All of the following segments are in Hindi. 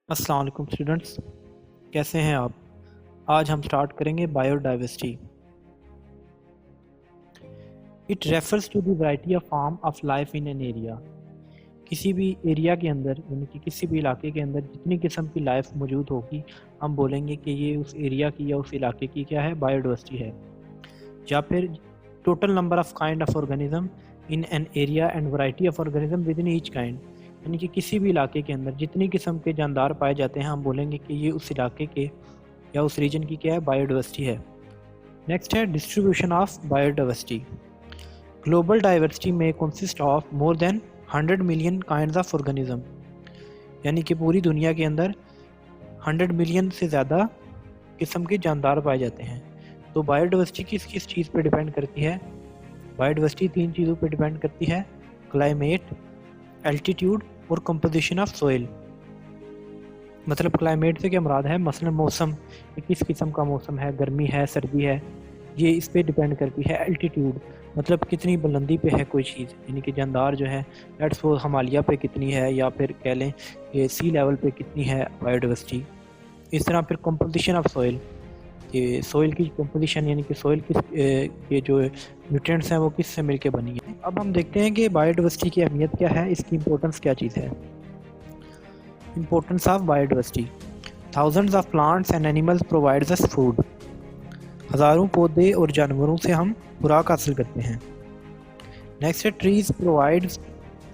अस्सलाम वालेकुम स्टूडेंट्स, कैसे हैं आप। आज हम स्टार्ट करेंगे biodiversity. It refers to the variety of form of life in an area. किसी भी एरिया के अंदर यानी कि किसी भी इलाके के अंदर जितनी किस्म की लाइफ मौजूद होगी हम बोलेंगे कि ये उस एरिया की या उस इलाके की क्या है, बायोडाइवर्सिटी है। या फिर total number of kind of organism in an area and variety of organism with in each kind. यानी कि किसी भी इलाके के अंदर जितनी किस्म के जानदार पाए जाते हैं हम बोलेंगे कि ये उस इलाके के या उस रीजन की क्या है, बायोडाइवर्सिटी है। नेक्स्ट है distribution of biodiversity. Global diversity में consist of more than 100 million kinds of organism. यानी कि पूरी दुनिया के अंदर 100 मिलियन से ज़्यादा किस्म के जानदार पाए जाते हैं। तो बायोडाइवर्सिटी किस किस चीज़ पे डिपेंड करती है? बायोडाइवर्सिटी 3 चीज़ों पे डिपेंड करती है: क्लाइमेट, एल्टीट्यूड और कंपोजिशन ऑफ सोइल। मतलब क्लाइमेट से क्या मुराद है, मसलन मौसम, किस किस्म का मौसम है, गर्मी है, सर्दी है, ये इस पे डिपेंड करती है। एल्टीट्यूड मतलब कितनी बुलंदी पे है कोई चीज़, यानी कि जानदार जो है लेट्स वो हिमालय पे कितनी है, या फिर कह लें कि सी लेवल पे कितनी है बायोडाइवर्सिटी। इस तरह फिर कंपोजिशन ऑफ सोइल, कि सोइल की कंपोजिशन यानी कि सोइल किस के जो न्यूट्रिएंट्स हैं वो किस से मिलके बनी है। अब हम देखते हैं कि बायोडाइवर्सिटी की अहमियत क्या है, इसकी इंपॉर्टेंस क्या चीज़ है। Importance of biodiversity: thousands of plants and animals provides us food. हज़ारों पौधे और जानवरों से हम खुराक हासिल करते हैं। नेक्स्ट है trees provides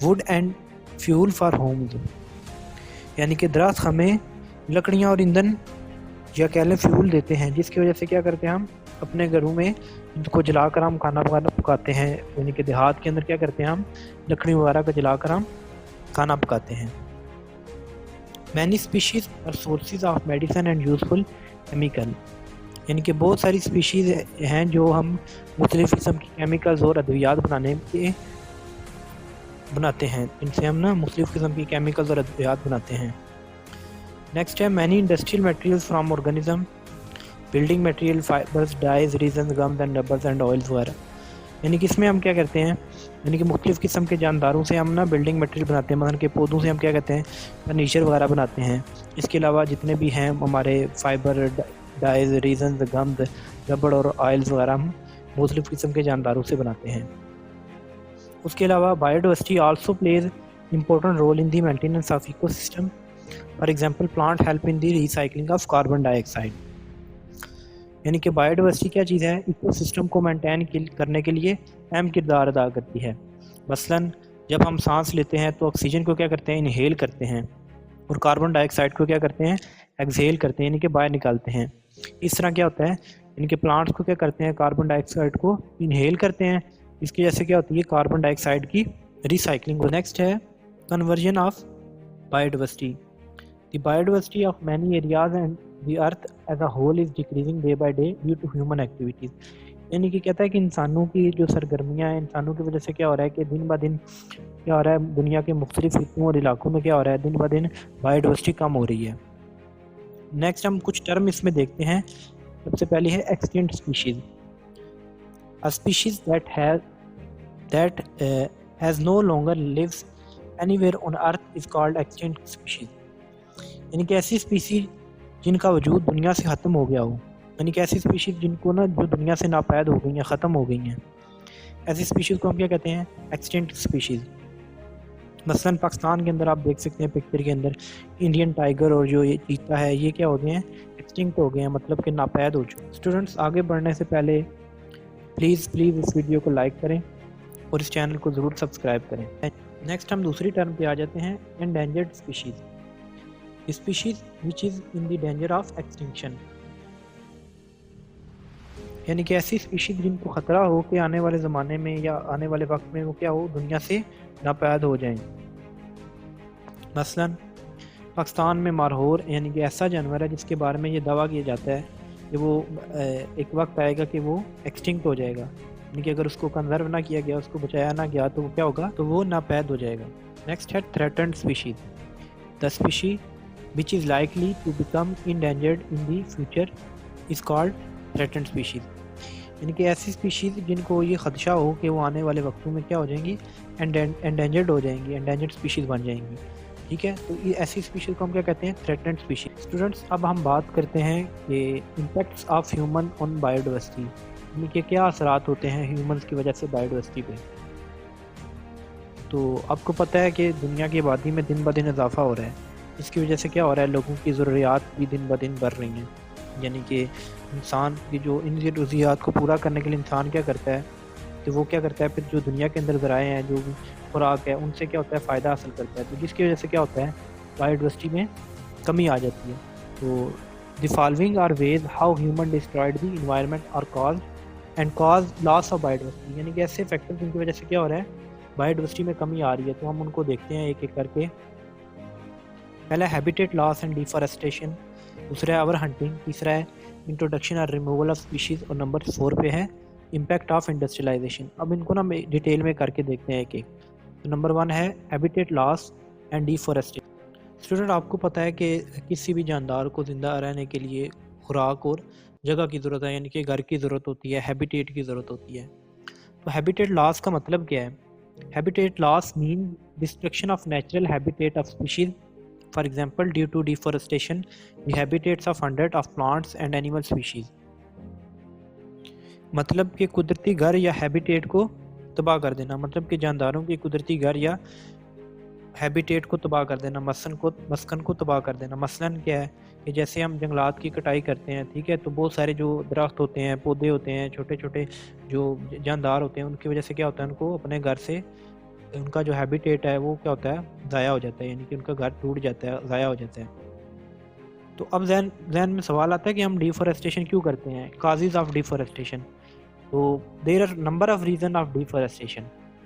wood and fuel for homes. यानी कि दरख्त हमें लकड़ियाँ और ईंधन या कह लें फ्यूल देते हैं, जिसकी वजह से क्या करते हैं हम अपने घरों में इनको जलाकर हम खाना पकाते हैं। यानी कि देहात के अंदर क्या करते हैं हम लकड़ी वगैरह का जलाकर हम खाना पकाते हैं। Many species are sources of medicine and useful chemical. यानी कि बहुत सारी स्पीशीज़ हैं जो हम मुख्तलिफ़ किस्म की केमिकल्स और अद्वियात बनाते हैं, इनसे हम ना मुख्तलिफ़ किस्म की केमिकल्स और अद्वियात बनाते हैं। नेक्स्ट है many industrial materials from organism, building material, fibres, dyes, resin, gums and rubbers and oils वगैरह। यानी कि इसमें हम क्या करते हैं, यानी कि मुख्तलिफ़ किस्म के जानदारों से हम ना बिल्डिंग मटेरियल बनाते हैं। मतलब के पौधों से हम क्या कहते हैं, फर्नीचर वगैरह बनाते हैं। इसके अलावा जितने भी हैं हमारे फाइबर, डाइज, रेजन, गम्स, रबड़ और ऑयल्स वगैरह हम मुख्तलिफ़ किस्म के जानदारों से बनाते हैं। उसके अलावा biodiversity also plays important role in the maintenance of ecosystem. For example plant help in the recycling of carbon dioxide. यानी कि बायोडाइवर्सिटी क्या चीज़ है, इकोसिस्टम को मेंटेन करने के लिए अहम किरदार अदा करती है। मसलन जब हम सांस लेते हैं तो ऑक्सीजन को क्या करते हैं, इनहेल करते हैं, और कार्बन डाइऑक्साइड को क्या करते हैं, एक्सहेल करते हैं, यानी कि बाहर निकालते हैं। इस तरह क्या होता है, इनके प्लांट्स को क्या करते हैं, कार्बन डाइऑक्साइड को इनहेल करते हैं। इसकी वजह से क्या होती है, कार्बन डाइऑक्साइड की रिसाइकलिंग। नेक्स्ट है conversion of biodiversity. The biodiversity of many areas and the earth as a whole is decreasing day by day due to human activities. यानी कि कहता है कि इंसानों की जो सरगर्मियाँ हैं, इंसानों की वजह से क्या हो रहा है कि दिन ब दिन क्या हो रहा है, दुनिया के मुख्तलिफ हिस्सों और इलाकों में क्या हो रहा है, दिन ब दिन बायोडाइवर्सिटी कम हो रही है। नेक्स्ट हम कुछ टर्म इसमें देखते हैं। सबसे पहले है extinct species. A species that has no longer lives anywhere on earth is called extinct species. यानी कि ऐसी स्पीशीज़ जिनका वजूद दुनिया से ख़त्म हो गया हो, यानी कि ऐसी स्पीशीज़ जिनको ना जो दुनिया से नापैद हो गई हैं, ख़त्म हो गई हैं, ऐसी स्पीशीज़ को हम क्या कहते हैं, एक्सटिंक्ट स्पीशीज़। मसलन पाकिस्तान के अंदर आप देख सकते हैं पिक्चर के अंदर इंडियन टाइगर और जो ये चीता है, ये क्या हो गए हैं, एक्सटिंक्ट हो गए हैं, मतलब कि नापैद हो चुके हैं। स्टूडेंट्स आगे बढ़ने से पहले प्लीज़ इस वीडियो को लाइक करें और इस चैनल को ज़रूर सब्सक्राइब करें। नेक्स्ट हम दूसरी टर्म पे आ जाते हैं, endangered species. Species which is in the danger of extinction. यानी कि ऐसी स्पीशीज़ जिनको ख़तरा हो कि आने वाले ज़माने में या आने वाले वक्त में वो क्या हो, दुनिया से नापैद हो जाएं। मसलन पाकिस्तान में मारहोर यानी कि ऐसा जानवर है जिसके बारे में ये दावा किया जाता है कि वो एक वक्त आएगा कि वो एक्सटिंक्ट हो जाएगा। यानी कि अगर उसको कंजर्व ना किया गया, उसको बचाया ना गया, तो वो क्या होगा, तो वो नापैद हो जाएगा। नेक्स्ट है threatened species. The species which is likely to become endangered in the future is called threatened species। यानी कि ऐसी स्पीशीज़ जिनको ये ख़दशा हो कि वो आने वाले वक्तों में क्या हो जाएंगी, एंडेंजर्ड हो जाएंगी, एंडेंजर्ड स्पीशीज़ बन जाएंगी। ठीक है। तो ये ऐसी स्पीशीज़ को हम क्या कहते हैं, थ्रेटन्ड स्पीशीज़। स्टूडेंट्स अब हम बात करते हैं कि impacts of human on biodiversity, यानी कि क्या असरात होते हैं ह्यूमंस की वजह से बायोडाइवर्सिटी पे। तो आपको पता है कि दुनिया की आबादी में दिन ब दिन इजाफा हो रहा है, इसकी वजह से क्या हो रहा है, लोगों की ज़रूरियात भी दिन ब दिन बढ़ रही हैं। यानी कि इंसान की जो इन ज़रूरियात को पूरा करने के लिए इंसान क्या करता है, तो वो क्या करता है फिर जो दुनिया के अंदर ज़राए हैं, जो भी खुराक है, उनसे क्या होता है, फ़ायदा हासिल करता है। तो जिसकी वजह से क्या होता है, बायोडाइवर्सिटी में कमी आ जाती है। तो the following are ways how human destroyed the environment और कॉज लॉस ऑफ बायोडाइवर्सिटी, यानी कि ऐसे फैक्टर जिनकी वजह से क्या हो रहा है, बायोडाइवर्सिटी में कमी आ रही है। तो हम उनको देखते हैं एक एक करके। पहला हैबिटेट लॉस एंड डिफॉरेस्टेशन, दूसरा है ओवर हंटिंग, तीसरा है इंट्रोडक्शन और रिमूवल ऑफ स्पीशीज़, और नंबर 4 पे है इम्पैक्ट ऑफ इंडस्ट्रियलाइजेशन। अब इनको ना डिटेल में करके देखते हैं एक एक। तो नंबर 1 है habitat loss and deforestation. Student आपको पता है कि किसी भी जानदार को ज़िंदा रहने के लिए खुराक और जगह की ज़रूरत है, यानी कि घर की ज़रूरत होती है, हैबिटेट की ज़रूरत होती है। तो हैबिटेट लॉस का मतलब क्या है? Habitat loss mean destruction of natural habitat of species, for example due to deforestation the habitats of hundred of plants and animal species. मतलब कि कुदरती घर या हैबिटेट को तबाह कर देना, मतलब कि जानदारों की कुदरती घर या हैबिटेट को तबाह कर देना, मस्कन को तबाह कर देना। मसलन क्या है कि जैसे हम जंगलात की कटाई करते हैं, ठीक है, तो बहुत सारे जो दरख्त होते हैं, पौधे होते हैं, छोटे छोटे जो जानदार होते हैं, उनकी वजह से क्या होता है, उनको अपने घर से उनका जो हैबिटेट है वो क्या होता है, ज़ाया हो जाता है, यानी कि उनका घर टूट जाता है, ज़ाया हो जाता है। तो अब जहन में सवाल आता है कि हम डिफॉरेस्टेशन क्यों करते हैं, काजेज़ ऑफ डिफॉरेस्टेशन। तो there are number of reason of deforestation,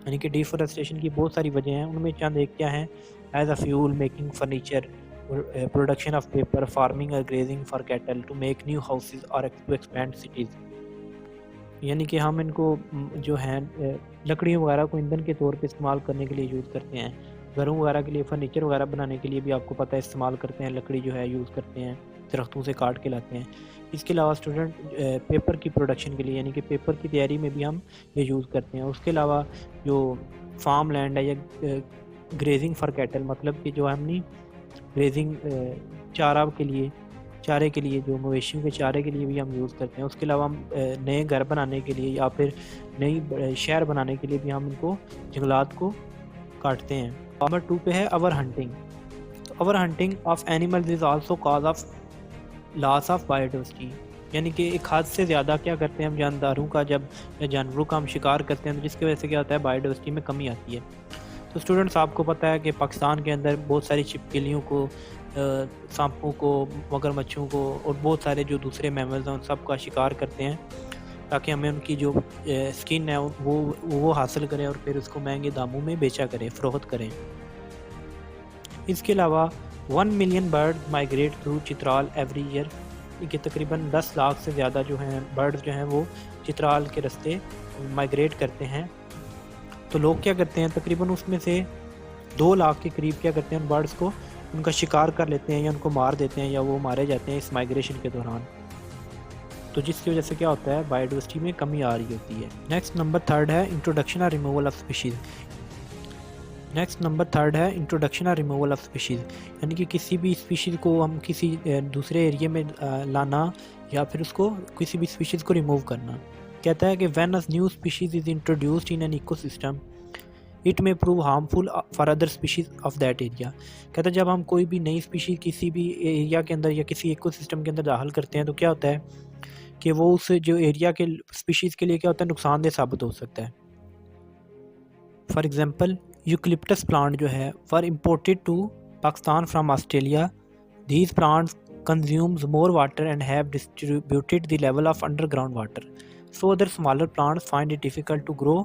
यानी कि डिफॉरेस्टेशन की बहुत सारी वजह हैं। उनमें चंद एक क्या हैं, as a fuel, making furniture, production of paper, farming और grazing for cattle, to make new houses और टू एक्सपैंड सिटीज़। यानी कि हम इनको जो है लकड़ियों वगैरह को ईंधन के तौर पे इस्तेमाल करने के लिए यूज़ करते हैं। घरों वगैरह के लिए, फर्नीचर वगैरह बनाने के लिए भी आपको पता है इस्तेमाल करते हैं, लकड़ी जो है यूज़ करते हैं, दरख्तों से काट के लाते हैं। इसके अलावा स्टूडेंट पेपर की प्रोडक्शन के लिए, यानी कि पेपर की तैयारी में भी हम ये यूज़ करते हैं। उसके अलावा जो फार्म लैंड है या ग्रेजिंग फॉर कैटल, मतलब कि जो हमने ग्रेजिंग चारे के लिए, जो मवेशियों के चारे के लिए भी हम यूज़ करते हैं। उसके अलावा हम नए घर बनाने के लिए या फिर नई शहर बनाने के लिए भी हम इनको जंगलात को काटते हैं। नंबर 2 पे है ओवर हंटिंग। तो over hunting of animals is also cause of loss of biodiversity, यानी कि एक हद से ज़्यादा क्या करते हैं हम जानदारों का, जब जानवरों का हम शिकार करते हैं, तो जिसकी वजह से क्या होता है, बायोडाइवर्सिटी में कमी आती है। तो स्टूडेंट्स आपको पता है कि पाकिस्तान के अंदर बहुत सारी छिपकलियों को, सांपों को, मगरमच्छों को और बहुत सारे जो दूसरे मैमल्स हैं उन सब का शिकार करते हैं, ताकि हमें उनकी जो स्किन है वो हासिल करें और फिर उसको महंगे दामों में बेचा करें, फ़रोख्त करें। इसके अलावा 1 million bird migrate through Chitral every year, कि तकरीबन 10 लाख से ज़्यादा जो हैं बर्ड्स जो हैं वो चित्राल के रास्ते माइग्रेट करते हैं। तो लोग क्या करते हैं, तकरीबन उसमें से 2 लाख के करीब क्या करते हैं, उन बर्ड्स को उनका शिकार कर लेते हैं या उनको मार देते हैं या वो मारे जाते हैं इस माइग्रेशन के दौरान। तो जिसकी वजह से क्या होता है, बायोडाइवर्सिटी में कमी आ रही होती है। नेक्स्ट नंबर 3 है इंट्रोडक्शन और रिमूवल ऑफ स्पीशीज़। इंट्रोडक्शन और रिमूवल ऑफ स्पीशीज़, यानी कि किसी भी स्पीशीज़ को हम किसी दूसरे एरिया में लाना या फिर उसको किसी भी स्पीशीज़ को रिमूव करना। कहता है कि when a new species is introduced in an ecosystem it may prove harmful for other species of that area. कहता है जब हम कोई भी नई स्पीशीज़ किसी भी एरिया के अंदर या किसी इकोसिस्टम के अंदर दाखिल करते हैं, तो क्या होता है कि वो उस जो एरिया के स्पीशीज़ के लिए क्या होता है, नुकसानदेह साबित हो सकता है। फॉर एग्जांपल यूकलिप्टस प्लांट जो है were imported to Pakistan from Australia. These plants consumes more water and have distributed the level of underground water, so other smaller plants find it difficult to grow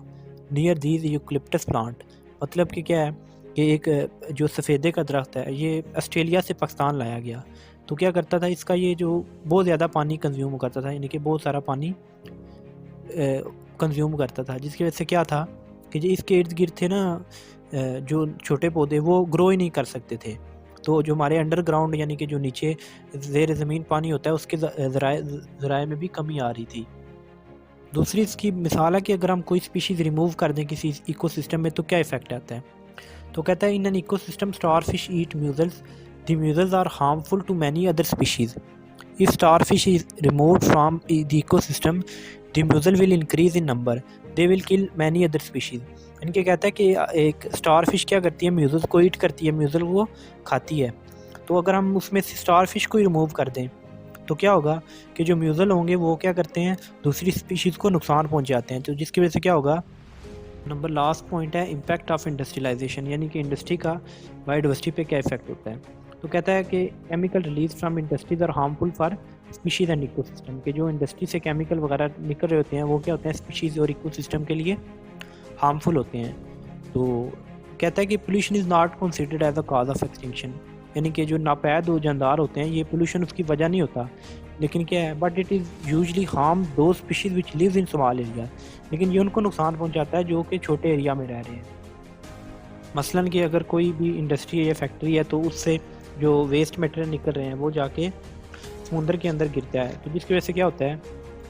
near these eucalyptus plant. मतलब कि क्या है कि एक जो सफ़ेदे का दरख्त है, ये ऑस्ट्रेलिया से पाकिस्तान लाया गया, तो क्या करता था, इसका ये जो बहुत ज़्यादा पानी कंज्यूम करता था, यानी कि बहुत सारा पानी कंज्यूम करता था, जिसकी वजह से क्या था कि जो इसके इर्द गिर्द थे ना जो छोटे पौधे, वो ग्रो ही नहीं कर सकते थे। तो जो हमारे अंडरग्राउंड यानी कि जो नीचे ज़ेर ज़मीन पानी होता है, उसके ज़राए में भी कमी आ रही थी। दूसरी इसकी मिसाल है कि अगर हम कोई स्पीशीज़ रिमूव कर दें किसी इकोसिस्टम में, तो क्या इफ़ेक्ट आता है। तो कहता है in an ecosystem starfish eat mussels, the mussels are harmful to many other species, if starfish is removed from the ecosystem the mussel will increase in number, they will kill many other species. इनके कहता है कि एक स्टारफिश क्या करती है, म्यूजल को ईट करती है, म्यूजल को खाती है। तो अगर हम उसमें से स्टारफिश को रिमूव कर दें तो क्या होगा कि जो म्यूजल होंगे वो क्या करते हैं, दूसरी स्पीशीज़ को नुकसान पहुंचाते हैं। तो जिसकी वजह से क्या होगा, नंबर लास्ट पॉइंट है इम्पैक्ट ऑफ इंडस्ट्रियलाइजेशन, यानी कि इंडस्ट्री का बायोडाइवर्सिटी पे क्या इफेक्ट होता है। तो कहता है कि chemical release from industries are harmful for species and ecosystem, के जो इंडस्ट्री से केमिकल वगैरह निकल रहे होते हैं वो क्या होते हैं, स्पीशीज़ और इकोसिस्टम के लिए हार्मफुल होते हैं। तो कहता है कि pollution is not considered as a cause of extinction, यानी कि जो नापैद व जानदार होते हैं ये पोल्यूशन उसकी वजह नहीं होता, लेकिन क्या है, but it is usually harm those species which lives in small area, लेकिन ये उनको नुकसान पहुंचाता है जो कि छोटे एरिया में रह रहे हैं। मसलन कि अगर कोई भी इंडस्ट्री है या फैक्ट्री है तो उससे जो वेस्ट मटेरियल निकल रहे हैं वो जाके समुंदर के अंदर गिरता है, तो जिसकी वजह से क्या होता है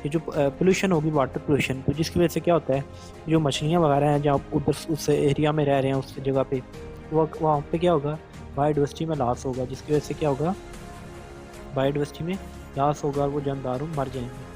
कि जो पोल्यूशन होगी, वाटर पोल्यूशन, तो जिसकी वजह से क्या होता है, जो मछलियाँ वगैरह हैं जहाँ उधर उस एरिया में रह रहे हैं उस जगह पे, वो वहाँ पे क्या होगा, बायोडाइवर्सिटी में लॉस होगा, जिसकी वजह से क्या होगा, बायोडाइवर्सिटी में लॉस होगा और वो जानदार मर जाएंगे।